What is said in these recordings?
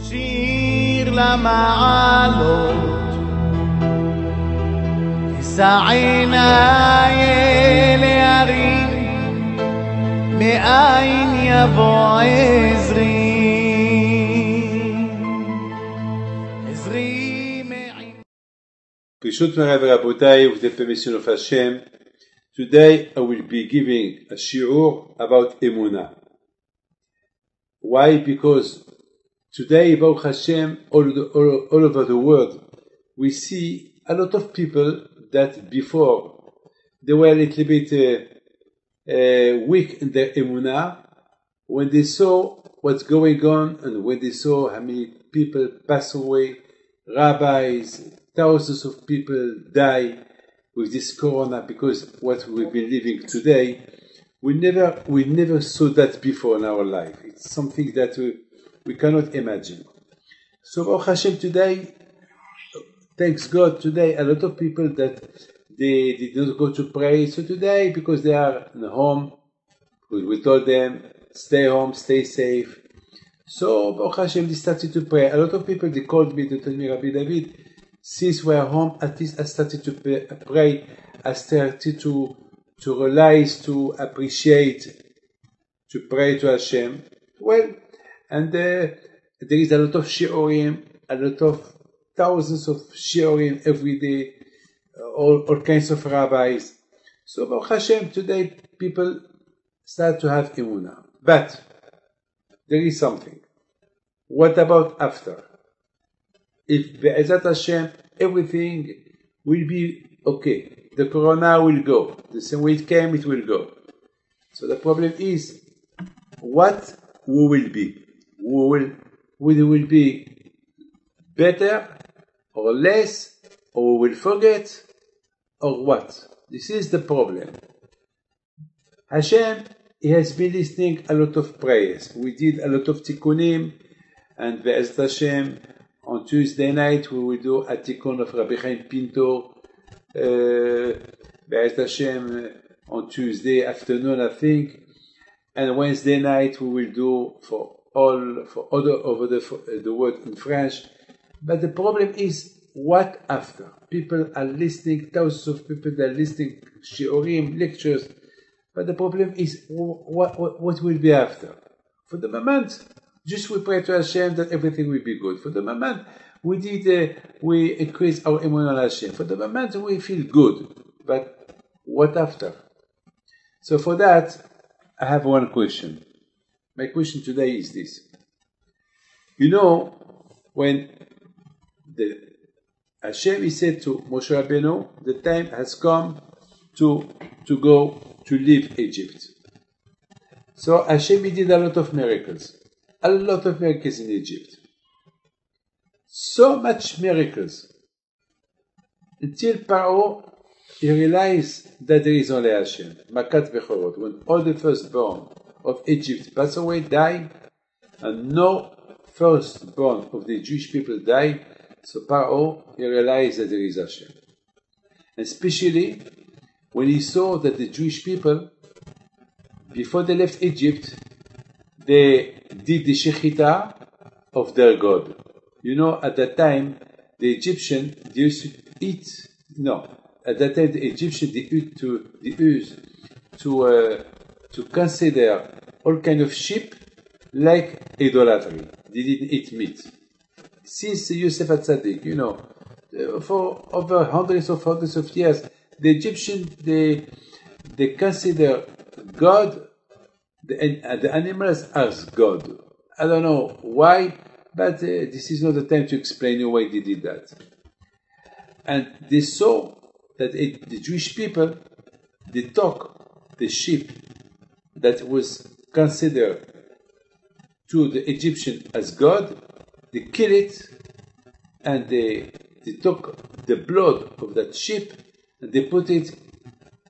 שיר למעלות, אשא עיניי אל ההרים, מאין יבוא עזרי. עזרי מעין. Kishut Marav Rabotai, with the permission of Hashem, today I will be giving a shiur about Emunah. Why? Because today, Baruch Hashem, all over the world, we see a lot of people that before they were a little bit weak in their Emunah. When they saw what's going on and when they saw how many people pass away, rabbis, thousands of people die with this corona, because what we've been living today, we never saw that before in our life. It's something that we cannot imagine. So Baruch Hashem today, thanks God, today a lot of people that they don't go to pray. So today, because they are in home, we told them, stay home, stay safe. So Baruch Hashem, they started to pray. A lot of people, they called me to tell me, Rabbi David, since we are home, at least I started to pray. I started to realize, to appreciate, to pray to Hashem. Well, and there is a lot of shiurim, a lot of thousands of shiurim every day, all kinds of rabbis. So Baruch Hashem, today people start to have emunah. But there is something. What about after? If Be'ezat Hashem, everything will be okay. The corona will go. The same way it came, it will go. So the problem is, what we will be? We will be better or less, or we will forget, or what? This is the problem. Hashem, He has been listening a lot of prayers. We did a lot of tikkunim, and Be'ezat Hashem, on Tuesday night we will do a tikkun of Rabbi Chaim Pinto. Be'ezat Hashem, on Tuesday afternoon, I think, and Wednesday night we will do for all over the world in French. But the problem is, what after? People are listening, thousands of people are listening, shiurim, lectures, but the problem is, what will be after? For the moment, just we pray to Hashem that everything will be good. For the moment, we increase our emunah on Hashem. For the moment, we feel good. But what after? So for that, I have one question. My question today is this. You know, when Hashem, He said to Moshe Rabbeinu, the time has come to go to leave Egypt. So Hashem, He did a lot of miracles. A lot of miracles in Egypt. So much miracles. Until Paro, he realized that there is only Hashem. Makat Bechorot. When all the firstborn of Egypt pass away, die, and no firstborn of the Jewish people die, so Paro, he realized that there is Hashem. Especially when he saw that the Jewish people, before they left Egypt, they did the shechita of their God. You know, at that time, the Egyptian, they used to eat, at that time the Egyptian, they used to consider all kind of sheep like idolatry. They didn't eat meat. Since Yosef HaTzadik, you know, for over hundreds of years, the Egyptian, they consider God, the animals as God. I don't know why, but this is not the time to explain you why they did that. And they saw that the Jewish people, they took the sheep that was considered to the Egyptian as God, they kill it, and they took the blood of that sheep and they put it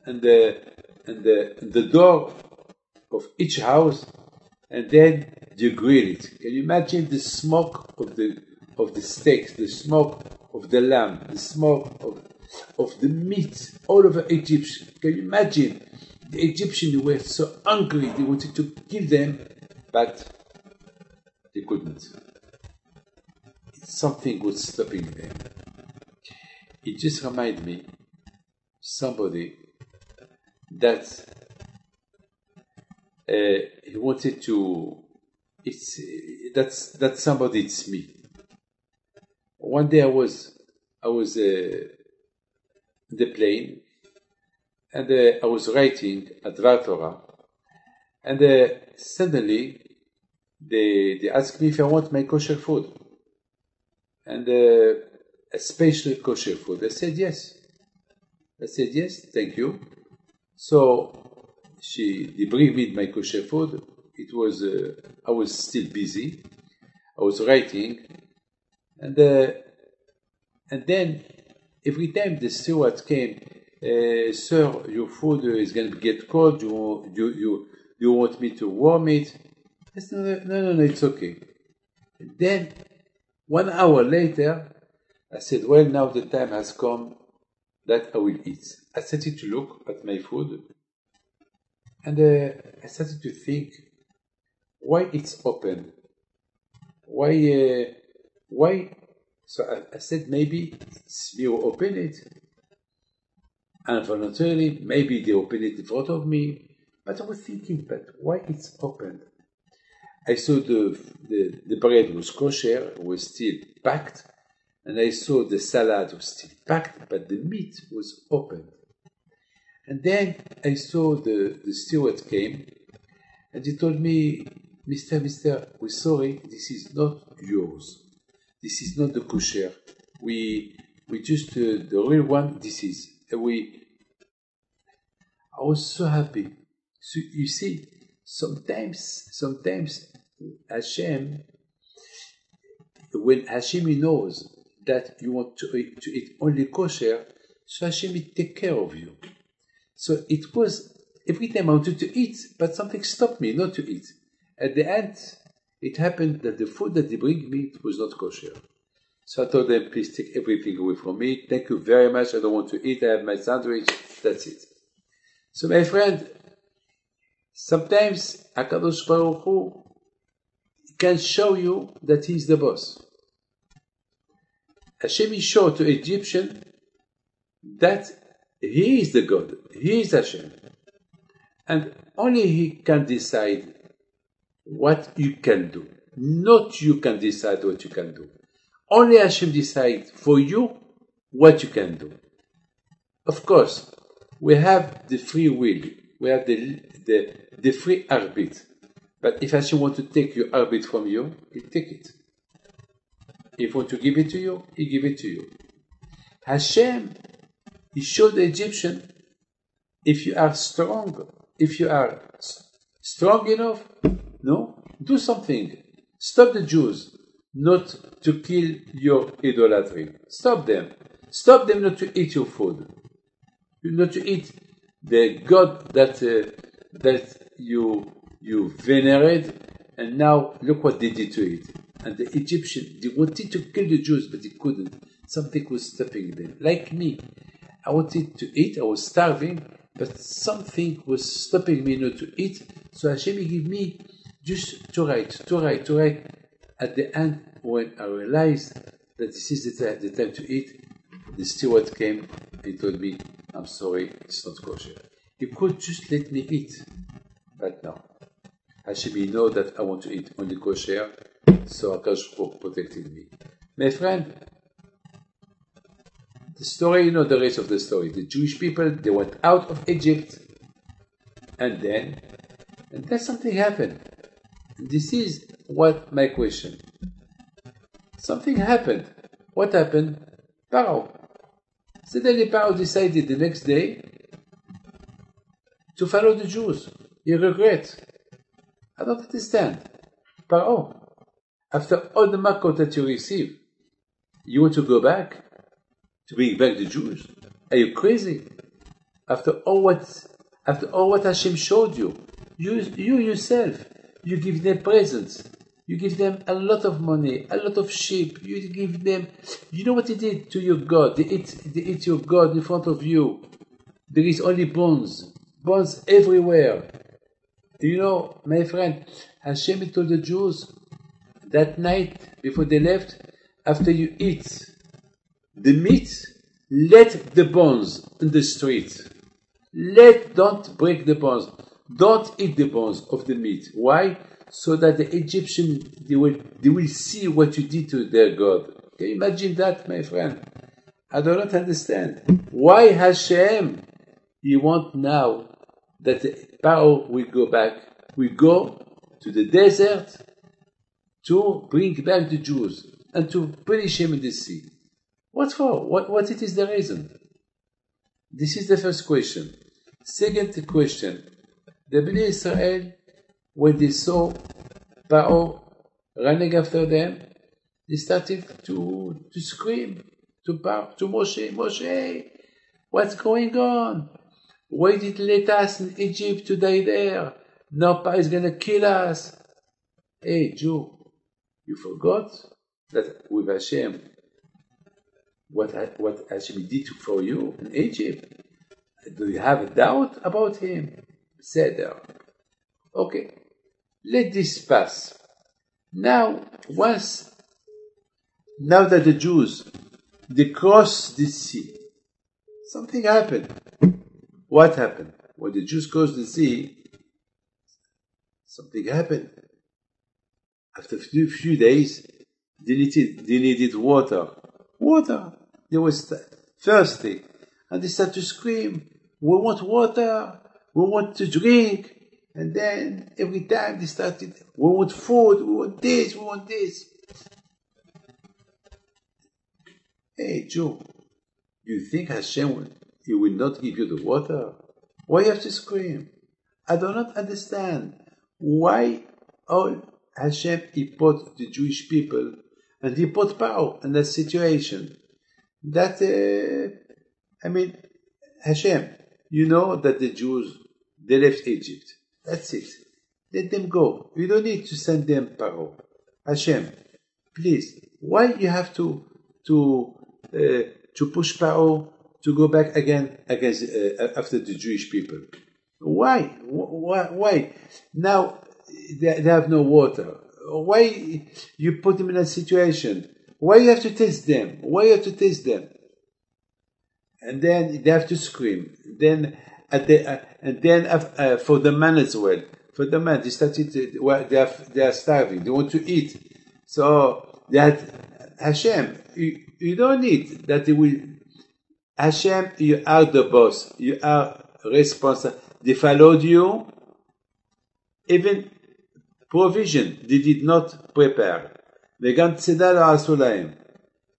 in the door of each house, and then they grill it. Can you imagine the smoke of the steaks, the smoke of the lamb, the smoke of the meat all over Egypt? Can you imagine? The Egyptians were so hungry, they wanted to kill them, but they couldn't. something was stopping them. It just reminded me somebody that he wanted to. That's somebody. It's me. One day I was in the plane, and I was writing at Dvar Torah, and suddenly they asked me if I want my kosher food, and a special kosher food. I said yes. Thank you. So they bring me my kosher food. It was I was still busy. I was writing, and then every time the steward came, sir, your food is going to get cold. You want me to warm it? I said, no, it's okay. And then 1 hour later, I said, well, now the time has come that I will eat. I started to look at my food, and I started to think, why it's open? Why? So I said, maybe it's me who opened it. And voluntarily, maybe they opened it in front of me. But I was thinking, but why it's opened? I saw the bread was kosher, was still packed, and I saw the salad was still packed, but the meat was open. And then I saw the steward came, and he told me, Mister, we're sorry, this is not yours. This is not the kosher. We just the real one. This is I was so happy. So you see, sometimes Hashem, when Hashem knows that you want to eat only kosher, so Hashem will take care of you. So it was every time I wanted to eat, but something stopped me not to eat. At the end, it happened that the food that they bring me was not kosher. So I told them, please take everything away from me. Thank you very much. I don't want to eat. I have my sandwich. That's it. So my friend, sometimes HaKadosh Baruch Hu can show you that he is the boss. Hashem is show to Egyptian that he is the God. He is Hashem. And only he can decide what you can do. Not you can decide what you can do. Only Hashem decides for you what you can do. Of course, we have the free will. We have the free arbit. But if Hashem wants to take your arbit from you, he'll take it. If he wants to give it to you, he give it to you. Hashem, he showed the Egyptian, if you are strong enough, no, do something. Stop the Jews not to kill your idolatry. Stop them. Stop them not to eat your food. Not to eat the God that you venerate, and now look what they did to it. And the Egyptian, they wanted to kill the Jews, but they couldn't. Something was stopping them. Like me, I wanted to eat, I was starving, but something was stopping me not to eat. So Hashem gave me just to write. At the end, when I realized that this is the time to eat, the steward came and told me, I'm sorry, it's not kosher. He could just let me eat, but no. Hashem know that I want to eat only kosher, so HaKadosh protected me. My friend, the story, you know the rest of the story. The Jewish people, they went out of Egypt, and then something happened. This is what my question. Something happened. What happened? Paro. Suddenly Paro decided the next day to follow the Jews. He regrets. I don't understand. Paro, after all the makot that you receive, you want to go back? To bring back the Jews? Are you crazy? After all what Hashem showed you, you yourself, you give them presents. You give them a lot of money, a lot of sheep. You give them, you know what they did to your God? They eat your God in front of you. There is only bones everywhere. You know, my friend, Hashem told the Jews that night before they left, after you eat the meat, let the bones in the street. Don't break the bones. Don't eat the bones of the meat. Why? So that the Egyptian, they will see what you did to their God. Can you imagine that, my friend? I do not understand. Why Hashem, you want now that Pharaoh will go back, will go to the desert to bring back the Jews and to punish him in the sea? What for? What it is the reason? This is the first question. Second question, the Bnei Israel, when they saw Pharaoh running after them, they started to scream to Moshe, Moshe, what's going on? Why did you let us in Egypt to die there? Now Pharaoh is going to kill us. Hey, Jew, you forgot that with Hashem, what Hashem did for you in Egypt? Do you have a doubt about him? Seder. Okay, let this pass. Now that the Jews, they crossed the sea, something happened. What happened? When the Jews crossed the sea, something happened. After a few days, they needed water. They were thirsty. And they started to scream, we want water, we want to drink. And then every time they started, we want food, we want this. Hey, Joe, do you think Hashem he will not give you the water? Why you have to scream? I do not understand why all Hashem he put the Jewish people and he put Pharaoh in that situation. That Hashem, you know that the Jews they left Egypt. That's it. Let them go. You don't need to send them Pharaoh. Hashem, please. Why you have to push Pharaoh to go back again against after the Jewish people? Why? Now they have no water. Why you put them in that situation? Why you have to test them? And then they have to scream. Then for the man as well. For the man, they started. They are starving. They want to eat. So that Hashem, you don't need that. They will. Hashem, you are the boss. You are responsible. They followed you. Even provision they did not prepare. וגם צידה לא עשו להם.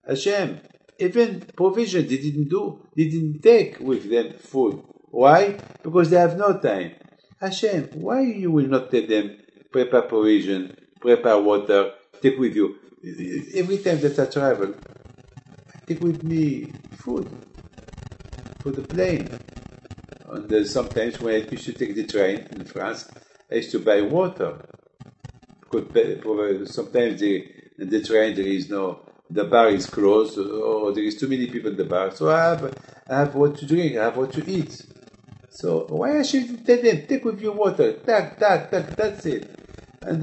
Hashem, even provision they didn't take with them food. Why? Because they have no time. Hashem, why you will not tell them prepare provision, prepare water, take with you? Every time that I travel, I take with me food for the plane. And sometimes when I used to take the train in France, I used to buy water. Because sometimes in the train there is the bar is closed or there is too many people in the bar. So I have what to drink, I have what to eat. So why I should tell them, take with you water, that's it. And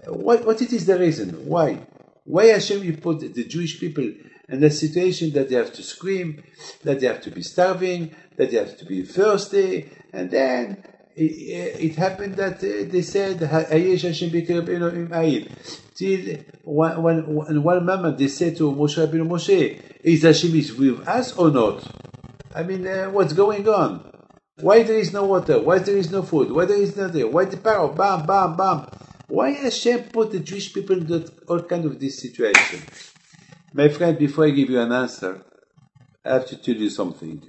what it is the reason? Why? Why Hashem you put the Jewish people in a situation that they have to scream, that they have to be starving, that they have to be thirsty, and then it happened that they said, Hayesh Hashem b'kirbeinu im ayil. Till in one moment they said to Moshe Rabbeinu, Moshe, is Hashem is with us or not? I mean, what's going on? Why there is no water? Why there is no food? Why there is nothing? Why the power? Bam. Why Hashem put the Jewish people in all kind of this situation? My friend, before I give you an answer, I have to tell you something.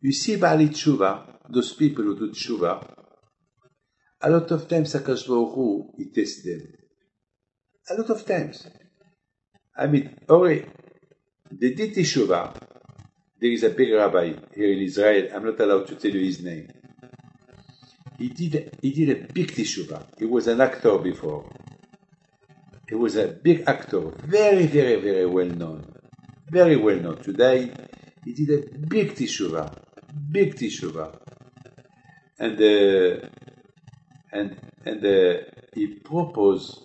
You see, Baalei Tshuva, those people who do Tshuva, a lot of times HaKadosh Baruch Hu, he tests them. A lot of times. I mean, already, they did Tshuva. There is a big rabbi here in Israel, I'm not allowed to tell you his name. He did a big Tshuva. He was an actor before. He was a big actor, very, very, very well known. Very well known. Today, he did a big Tshuva. And he proposed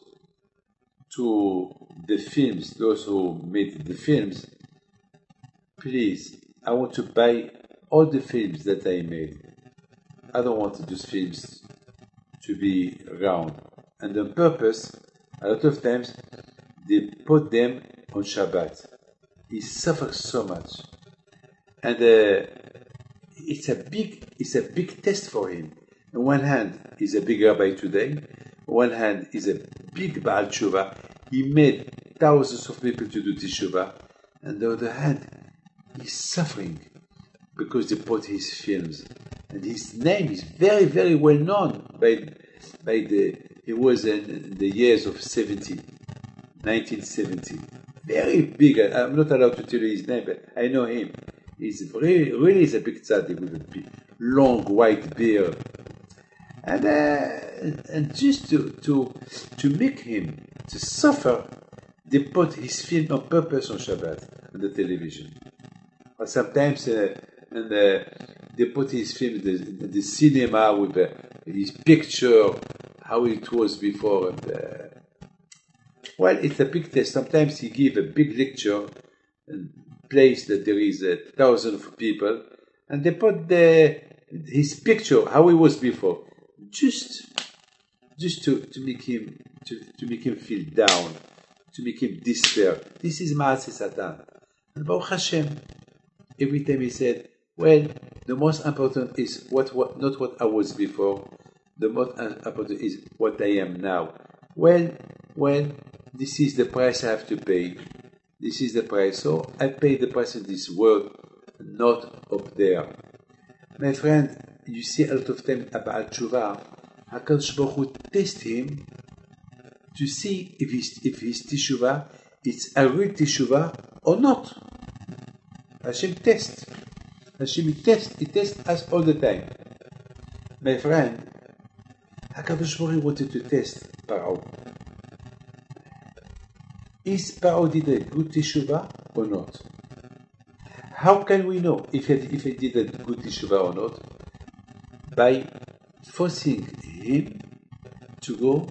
to the films, those who made the films, please, I want to buy all the films that I made. I don't want those films to be round. And on purpose, a lot of times, they put them on Shabbat. He suffers so much. And it's a big test for him. On one hand, he's a big rabbi today. On one hand, he's a big Baal Tshuva. He made thousands of people to do Teshuvah. And on the other hand, he's suffering because they put his films. And his name is very, very well known he was in the years of 1970. Very big. I'm not allowed to tell you his name, but I know him. He's really is a big tzaddik with a big, long white beard. And just to make him to suffer, they put his film on purpose on Shabbat on the television. Or sometimes they put his film in the cinema with his picture, how it was before. Well, it's a big test. Sometimes he give a big lecture in a place that there is 1,000 of people, and they put his picture, how he was before, just to make him feel down, to make him despair. This is Ma'aseh Satan. And Baruch Hashem, every time he said, well, the most important is not what I was before. The most important is what I am now. Well, this is the price I have to pay. This is the price. So I pay the price in this world, not up there. My friend, you see a lot of time about Tshuva, HaKadosh Baruch Hu test him to see if his Teshuvah is a real Teshuvah or not. Hashem tests. He tests us all the time. My friend, HaKadosh Baruch Hu wanted to test Paro. Is Paro did a good Teshuvah or not? How can we know if he did a good Teshuvah or not? By forcing him to go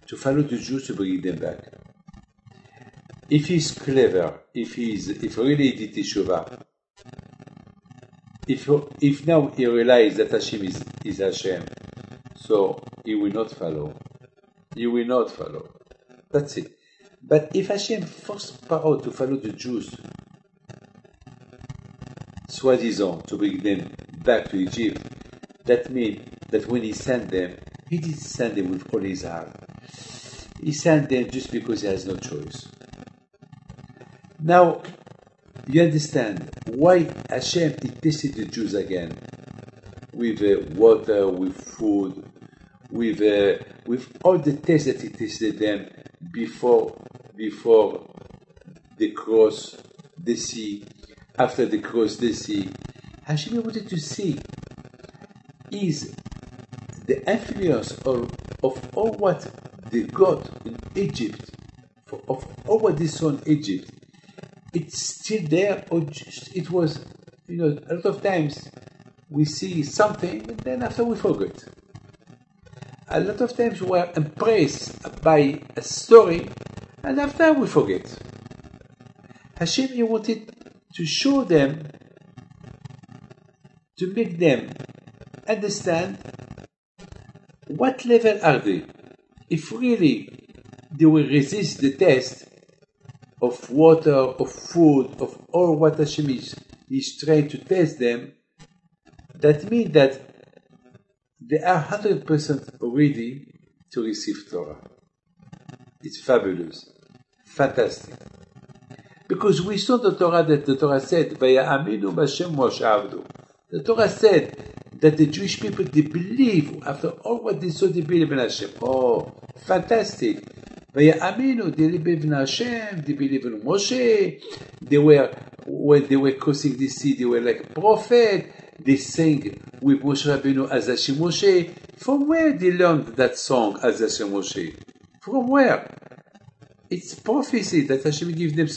to follow the Jews to bring them back. If he's clever, if really he did Teshuvah, if now he realizes that Hashem is Hashem, so he will not follow. He will not follow. That's it. But if Hashem forced Paro to follow the Jews, soi-disant, to bring them back to Egypt, that means that when he sent them, he didn't send them with all his heart. He sent them just because he has no choice. Now, you understand why Hashem tested the Jews again with water, with food, with all the tests that he tested them before the cross, the sea, after the cross, the sea. Hashem wanted to see is the influence of all what they got in Egypt, of all what they saw in Egypt. It's still there, or just it was, a lot of times we see something and then after we forget. A lot of times we are impressed by a story and after we forget. Hashem, he wanted to show them, to make them understand what level are they. If really they will resist the test of water, of food, of all what Hashem is trying to test them, that means that they are 100% ready to receive Torah. It's fabulous, fantastic. Because we saw the Torah that the Torah said, "Vaya'aminu b'Hashem Moshe Avdu." The Torah said that the Jewish people, they believe, after all what they saw, they believe in Hashem. Oh, fantastic. Vaya'aminu, they believe in Hashem, they believe in Moshe. When they were crossing the sea, they were like a prophet. They sang with Moshe Rabbeinu, Az Hashem Moshe. From where they learned that song, Az Hashem Moshe? From where? It's prophecy that Hashem gives them.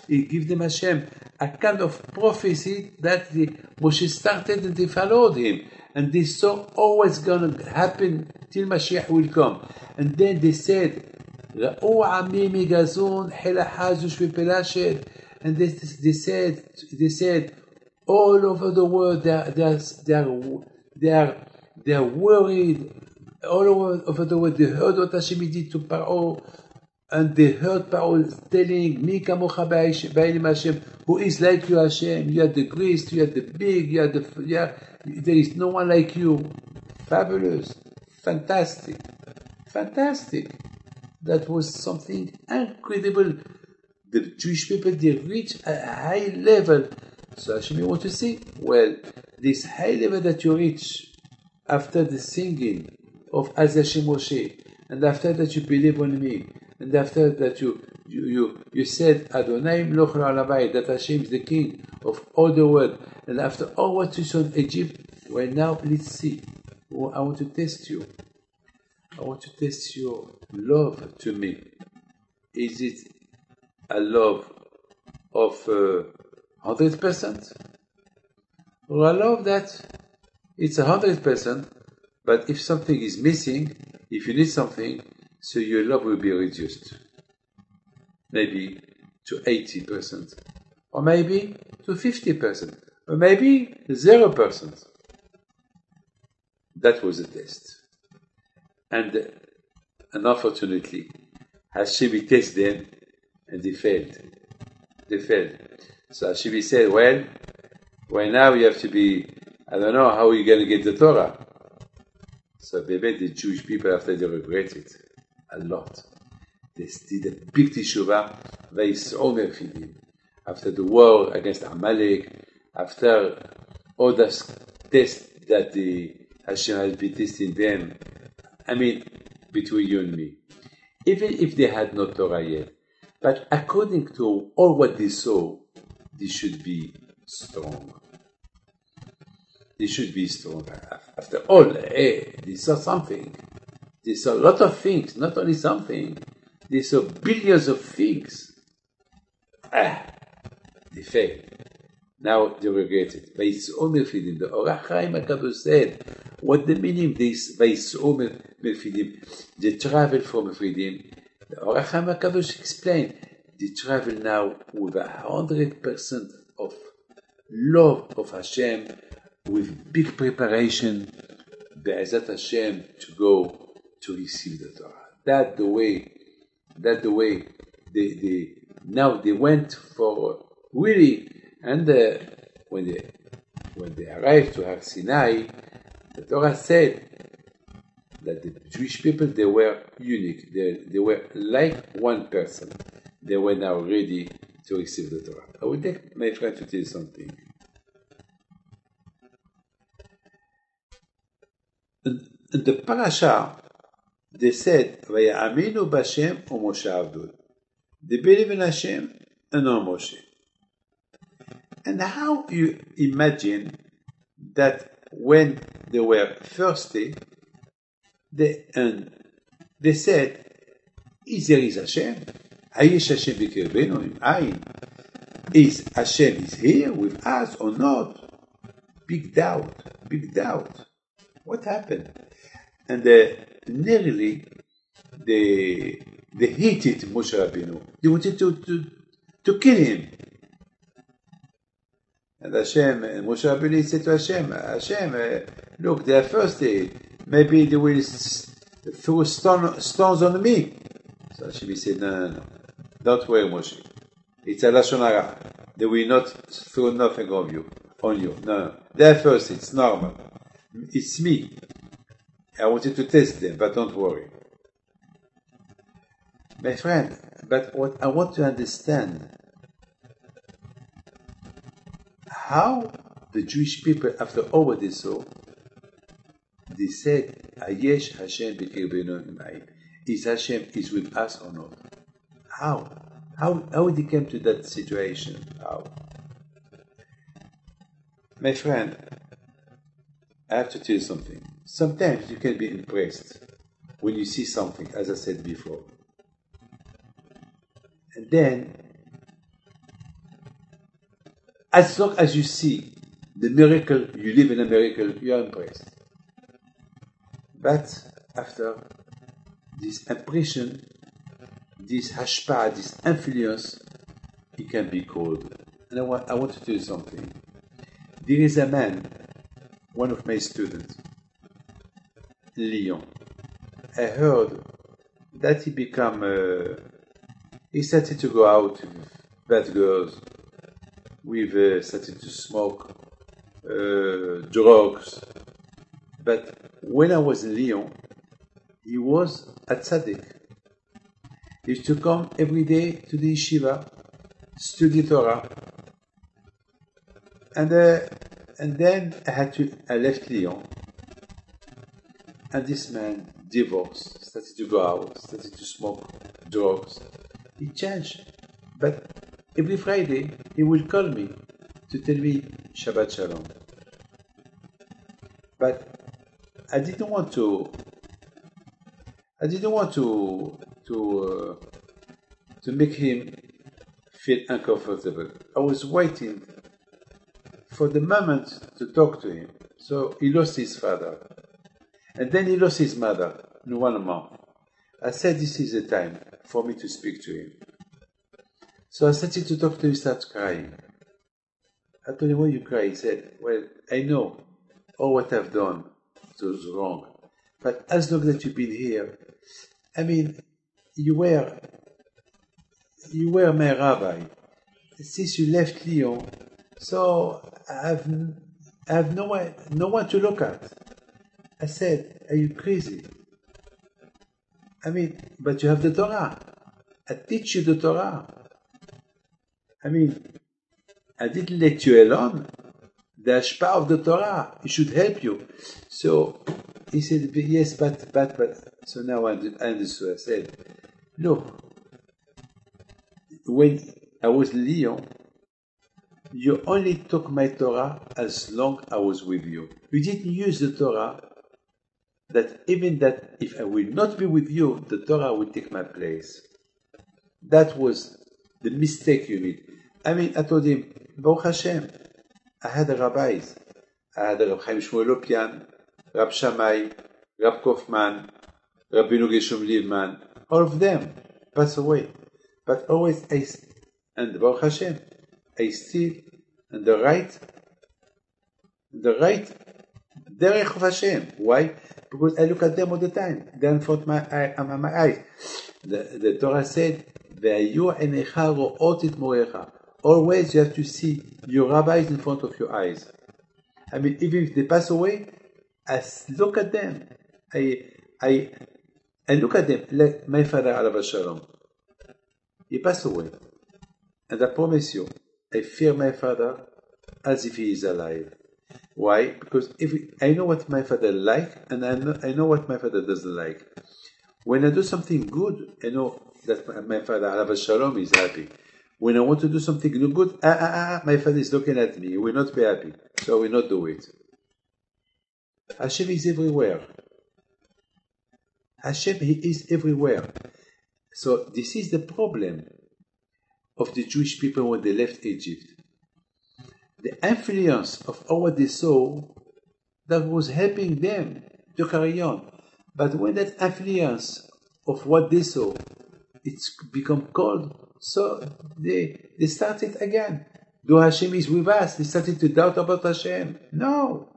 He gives them Hashem a kind of prophecy that Moshe started and they followed him, and they saw always going to happen till Mashiach will come. And then they said, ראו עמי מגזון, חיל החז ושבי פלשת. And they said, all over the world, they are worried. All over the world, they heard what Hashem did to Paro, and they heard Paro telling, Mi kamocha ba'elim Hashem, who is like you, Hashem? You are the greatest, you are the big, there is no one like you. Fabulous, fantastic. That was something incredible. The Jewish people, they reach a high level. So Hashem, you want to see? Well, this high level that you reach after the singing of Az Hashem Moshe, and after that you believe on me, and after that you said Adonai Mloch La'olam, that Hashem is the King of all the world, and after all what you saw in Egypt, well now let's see. I want to test you. I want to test your love to me. Is it a love of 100%? Or a love that it's 100%, but if something is missing, if you need something, so your love will be reduced. Maybe to 80%, or maybe to 50%, or maybe 0%. That was the test. And unfortunately, Hashem tested them, and they failed. So Hashem said, well now you have to be, I don't know how you're going to get the Torah. So maybe the Jewish people, after they regret it a lot, they did a big teshuvah, vayis'u merfidim. After the war against Amalek, after all the tests that the Hashem has been testing them, I mean, between you and me. Even if they had no Torah yet, but according to all what they saw, they should be strong. They should be strong. After all, they saw something. They saw a lot of things, not only something. They saw billions of things. They failed. Now they regret it. Vayis'u merfidim. The Orach Chaim HaKadosh said, what the meaning of this Vayis'u merfidim? They travel from Merfidim. The Orach Chaim HaKadosh explained, they travel now with 100% of love of Hashem, with big preparation, Be'ezat Hashem, to go to receive the Torah. That's the way. Now they went for really, and when they arrived to Har Sinai, the Torah said that the Jewish people, they were unique. They were like one person. They were now ready to receive the Torah. I would like my friend to tell you something. In the parasha, they said, "Vayaminu b'Hashem u'Moshe avdud." They believe in Hashem and on Moshe. And how you imagine that when they were thirsty, they said, "Is there is Hashem? Hayesh Hashem b'kirbenu im ayin? Is Hashem is here with us or not?" Big doubt. What happened? And nearly they hated Moshe Rabbeinu. They wanted to kill him. And Moshe Rabbeinu said to Hashem, look, they are thirsty. Maybe they will throw stones on me. So Hashem said, no. Don't worry, Moshe. It's a Lashon Hara. They will not throw nothing on you. No. They are thirsty. It's normal. It's me. I wanted to test them, but don't worry. My friend, but what I want to understand, how the Jewish people, after all what they saw, they said, Hayesh Hashem b'kirbenu im ayin. Is Hashem is with us or not? How they came to that situation? How? My friend, I have to tell you something. Sometimes you can be impressed when you see something, as I said before. And then, as long as you see the miracle, you live in a miracle, you are impressed. But after this impression, this hashpah, this influence, it can be called. And I want to tell you something. There is a man, one of my students, in Lyon. I heard that he started to go out with bad girls, started to smoke drugs. But when I was in Lyon, he was at Tzaddik. He used to come every day to the yeshiva, study Torah. And then I left Lyon. And this man divorced, started to go out, started to smoke drugs. He changed. But every Friday, he will call me to tell me Shabbat Shalom. But I didn't want to make him feel uncomfortable. I was waiting for the moment to talk to him. So he lost his father. And then he lost his mother in 1 month. I said, this is the time for me to speak to him. So I started to talk to him, he started crying. I told him, why you cry? He said, well, I know all what I've done was wrong. But as long as you've been here, I mean, you were my rabbi. Since you left Lyon, so I have no one to look at. I said, are you crazy? I mean, but you have the Torah. I teach you the Torah. I mean, I didn't let you alone. The hashpah of the Torah, it should help you. So he said, yes, but. So now I understood. I said, look, when I was in Lyon, you only took my Torah as long as I was with you. You didn't use the Torah that even that if I will not be with you, the Torah will take my place. That was the mistake you made. I mean, I told him, Baruch Hashem, I had rabbis. I had Rab Chaim Shmuel Lopian, Rab Shammai, Rab Kaufman, Rabbeinu Gershom Liebman, all of them passed away. But always and Baruch Hashem, I still in the right derech of Hashem. Why? Because I look at them all the time. They're in front of my eyes. The Torah said, "Ve'ayu einecha ro'ot et morecha." Always you have to see your rabbis in front of your eyes. I mean, even if they pass away, I look at them. I look at them like my father, alav shalom. He passed away. And I promise you, I fear my father as if he is alive. Why? Because I know what my father like, and I know what my father doesn't like. When I do something good, I know that my father, alav shalom, is happy. When I want to do something good, my father is looking at me. He will not be happy, so I will not do it. Hashem is everywhere. Hashem, He is everywhere. So this is the problem of the Jewish people when they left Egypt. The influence of what they saw that was helping them to carry on. But when that influence of what they saw, it's become cold, so they started again. Though Hashem is with us, they started to doubt about Hashem. No.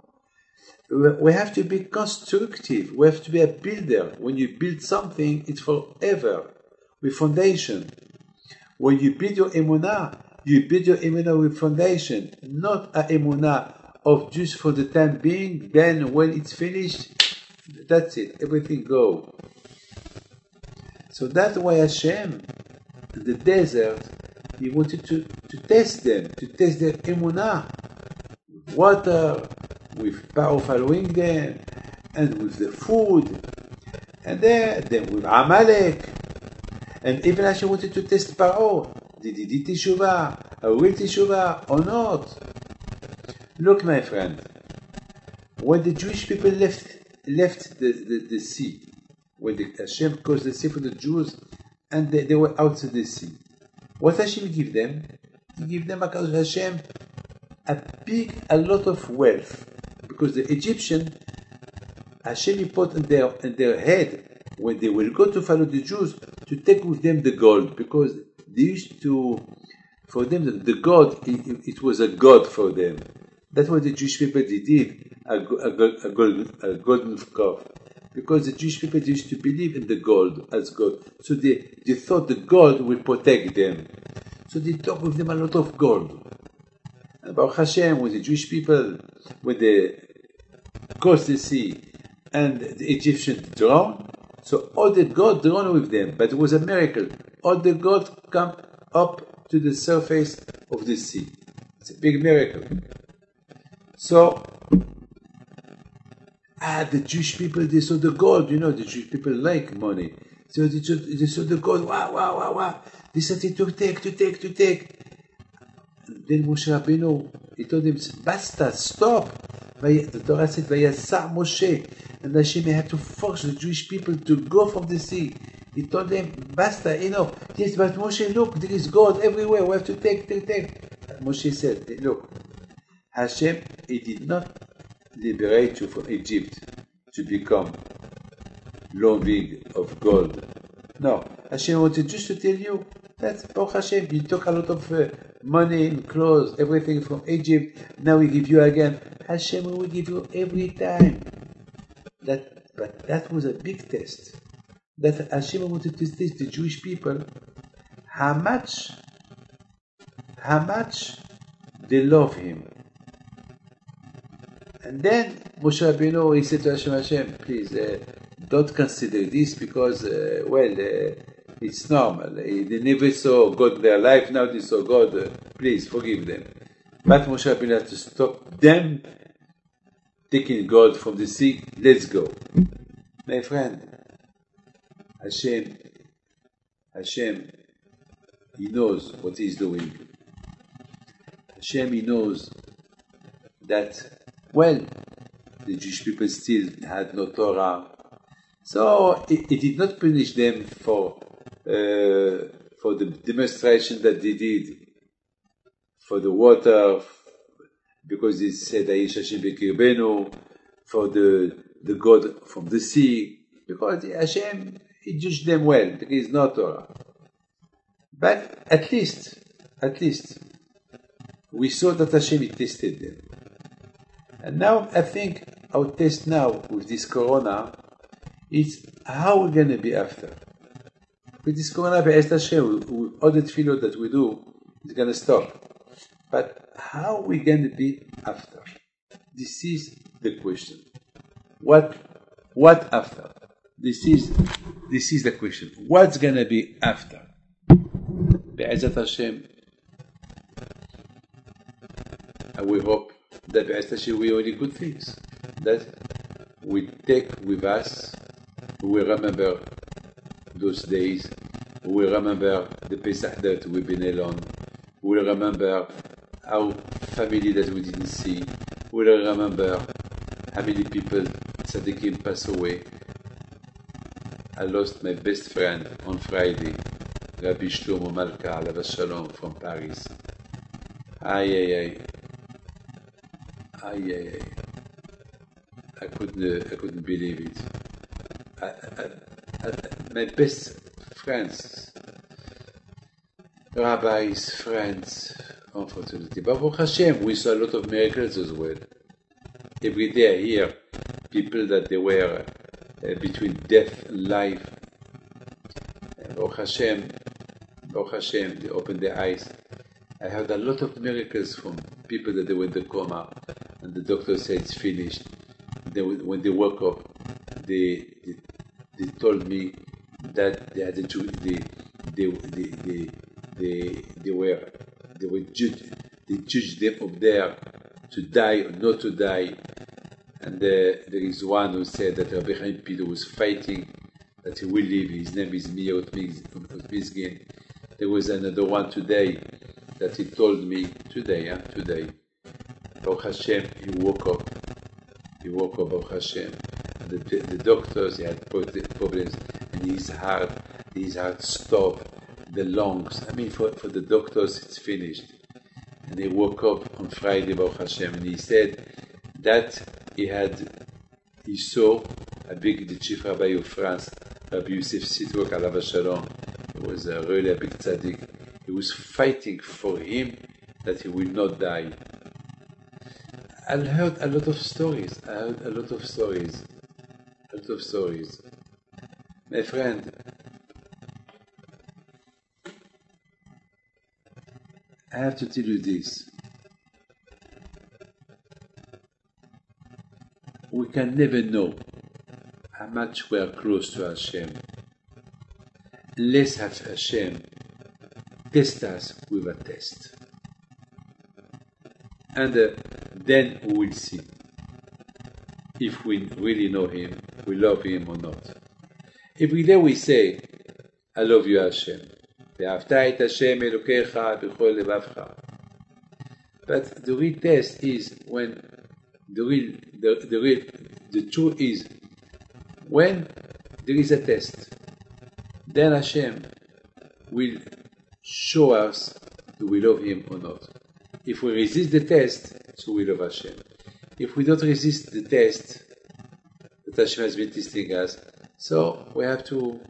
We have to be constructive. We have to be a builder. When you build something, it's forever, with foundation. When you build your emunah with foundation, not a emunah of just for the time being. Then when it's finished, that's it. Everything go. So that's why Hashem, in the desert, He wanted to test them, to test their emunah, with water, with Paro following them, and with the food, and then with Amalek. And even Hashem wanted to test Paro. Did he do teshuvah? A real teshuvah or not? Look, my friend, when the Jewish people left the sea, when Hashem caused the sea for the Jews, and they were outside the sea, what Hashem give them? He gave them, because Hashem, a lot of wealth, because the Egyptian, Hashem put in their head, when they will go to follow the Jews, to take with them the gold, because they used to, for them, the gold, it was a god for them. That's what the Jewish people they did, a golden calf. Because the Jewish people used to believe in the gold as God. So they thought the gold will protect them. So they took with them a lot of gold. And Baruch Hashem, with the Jewish people, when they crossed the sea and the Egyptians drowned, so all the gold drowned with them. But it was a miracle. All the gold come up to the surface of the sea. It's a big miracle. So, the Jewish people, they saw the gold. The Jewish people like money. So they saw the gold. Wow. They started to take. Then Moshe Rabbeinu, he told them, basta, stop. The Torah said, Vayasar Moshe. And Hashem had to force the Jewish people to go from the sea. He told them, basta, enough. Yes, but Moshe, look, there is gold everywhere. We have to take. Moshe said, look, Hashem, he did not liberate you from Egypt to become loving of gold. No, Hashem wanted just to tell you that, Baruch Hashem, you took a lot of money and clothes, everything from Egypt. Now we give you again. Hashem will give you every time. But that was a big test. That Hashem wanted to test the Jewish people how much they love Him. And then Moshe Rabbeinu, he said to Hashem, please don't consider this because, it's normal. They never saw God in their life, now they saw God. Please forgive them. But Moshe Rabbeinu had to stop them taking God from the sea. Let's go. My friend, Hashem, He knows what He's doing. Hashem, He knows that, the Jewish people still had no Torah. So He did not punish them for the demonstration that they did, for the water, because He said, Aish Hashem Bekirbenu, for the God from the sea, because Hashem, He judged them well. There is no Torah. But at least, we saw that Hashem tested them. And now I think our test now with this Corona is how we're going to be after. With this Corona, Hashem, all the tefillot that we do is going to stop. But how are we going to be after? This is the question. What after? This is the question. What's going to be after? Be'ezat Hashem, and we hope that Be'ezat Hashem we only good things. That we take with us, we remember those days, we remember the Pesach that we've been alone, we remember our family that we didn't see, we remember how many people tzaddikim pass away. I lost my best friend on Friday, Rabbi Shlomo Malka, alav shalom, from Paris. Ay. I couldn't believe it. My best friends, rabbis, friends, unfortunately. But Baruch Hashem, we saw a lot of miracles as well. Every day I hear people that they were between death and life. Baruch Hashem, they opened their eyes. I heard a lot of miracles from people that they were in the coma, and the doctor said it's finished. When they woke up, they told me that they had they judged them up there to die or not to die. And there is one who said that Rabbi Chaim Pido was fighting that he will live. His name is Meir Otmizgin. There was another one today that he told me today. Baruch Hashem, he woke up, Baruch Hashem. And the doctors, he had problems, and his heart stopped, the lungs. I mean, for the doctors, it's finished. And he woke up on Friday, Baruch Hashem, and he said that he saw the chief rabbi of France, Rabbi Yosef Sitrok, alav shalom. He was really a big tzaddik. He was fighting for him that he will not die. I heard a lot of stories. My friend, I have to tell you this. We can never know how much we are close to Hashem. Let's have Hashem test us with a test. And then we will see if we really know Him, we love Him or not. Every day we say, I love you Hashem. ואהבת את השם אלוקיך בכל לבבך. But the real test is when the truth is when there is a test, then Hashem will show us do we love Him or not. If we resist the test, so we love Hashem. If we don't resist the test that Hashem has been testing us, so we have to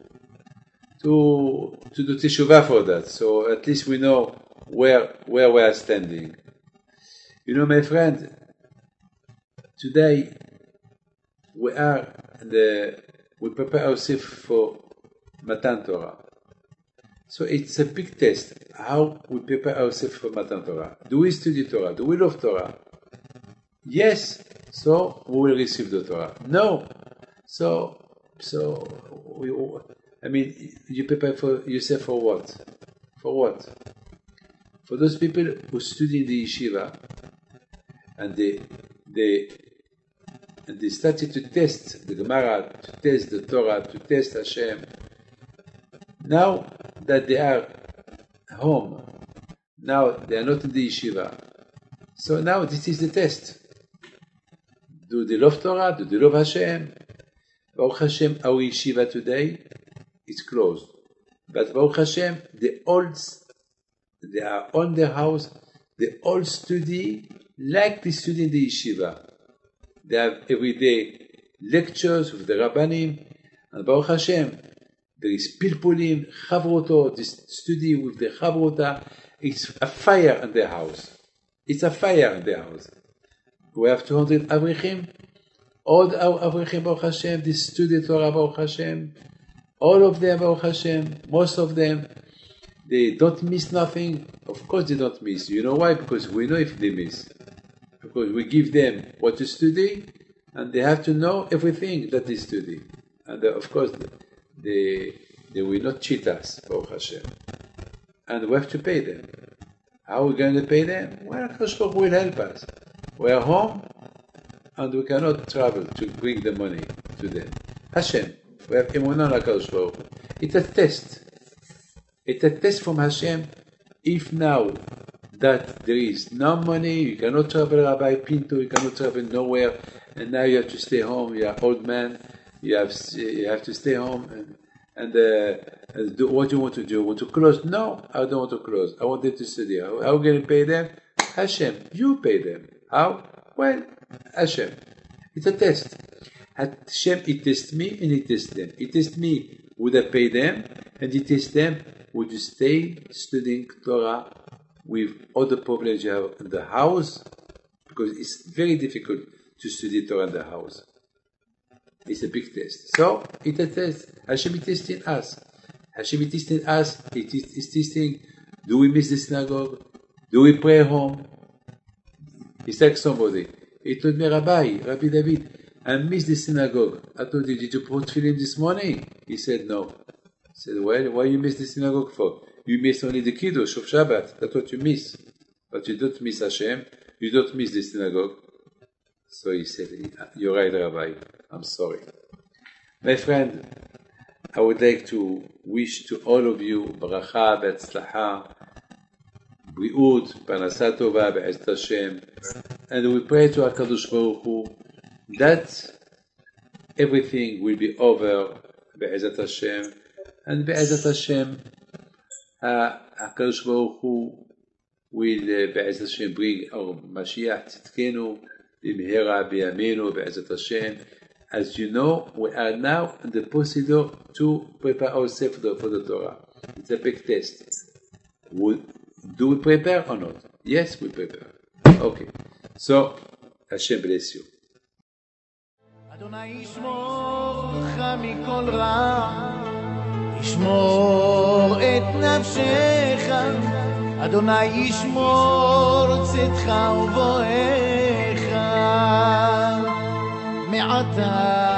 do teshuvah for that. So at least we know where we are standing. You know, my friend, today we prepare ourselves for Matan Torah. So it's a big test how we prepare ourselves for Matan Torah. Do we study Torah? Do we love Torah? Yes, so we will receive the Torah. No, you prepare for yourself for what? For what? For those people who study in the yeshiva and they started to test the Gemara, to test the Torah, to test Hashem. Now that they are home, now they are not in the yeshiva. So now this is the test. Do they love Torah? Do they love Hashem? Baruch Hashem, our yeshiva today is closed. But Baruch Hashem, they are on their house, they all study like they study in the yeshiva. They have everyday lectures with the Rabbanim, and Baruch Hashem, there is pilpulim, chavroto, this study with the chavrota. It's a fire in their house. It's a fire in their house. We have 200 Avrichim. All our Avrichim, Baruch Hashem, they study Torah, Baruch Hashem. All of them, Baruch Hashem, most of them, they don't miss nothing. Of course they don't miss. You know why? Because we know if they miss. Because we give them what to study, and they have to know everything that they study. And of course, they will not cheat us, Baruch Hashem. And we have to pay them. How are we going to pay them? Well, Akadosh Baruch Hu will help us. We are home, and we cannot travel to bring the money to them. Hashem, we have emunah on Akadosh Baruch Hu. It's a test. It's a test from Hashem. If now that there is no money, you cannot travel Rabbi Pinto, you cannot travel nowhere, and now you have to stay home. You are old man. You have to stay home and do what you want to do. You want to close? No, I don't want to close. I want them to study. How are we going to pay them? Hashem, you pay them. How? Well, Hashem. It's a test. Hashem, He tests me and He tests them. He tests me, would I pay them? And He tests them, would you stay studying Torah with all the problems you have in the house? Because it's very difficult to study Torah in the house. It's a big test. So, it's a test. Hashem is testing us. Hashem is testing us. It is testing, do we miss the synagogue? Do we pray home? It's like somebody. He told me, Rabbi David, I missed the synagogue. I told you, did you put tefillin this morning? He said, no. I said, well, why you miss the synagogue for? You miss only the Kiddush of Shabbat. That's what you miss. But you don't miss Hashem. You don't miss the synagogue. So he said, you're right, Rabbi. I'm sorry. My friend, I would like to wish to all of you bracha v'atzlacha, briut, parnasa tova, be'ezrat Hashem, and we pray to HaKadosh Baruch Hu that everything will be over be'ezrat Hashem, and be'ezrat Hashem, HaKadosh Baruch Hu will be'ezrat Hashem bring our Mashiach Tzidkenu, b'mehera b'yameinu be'ezrat Hashem. As you know, we are now in the procedure to prepare ourselves for the Torah. It's a big test. Do we prepare or not? Yes, we prepare. Okay. So, Hashem bless you. אדוני ישמור לך מכל רע, ישמור את נפשך, אדוני ישמור צאתך ובואך מעתה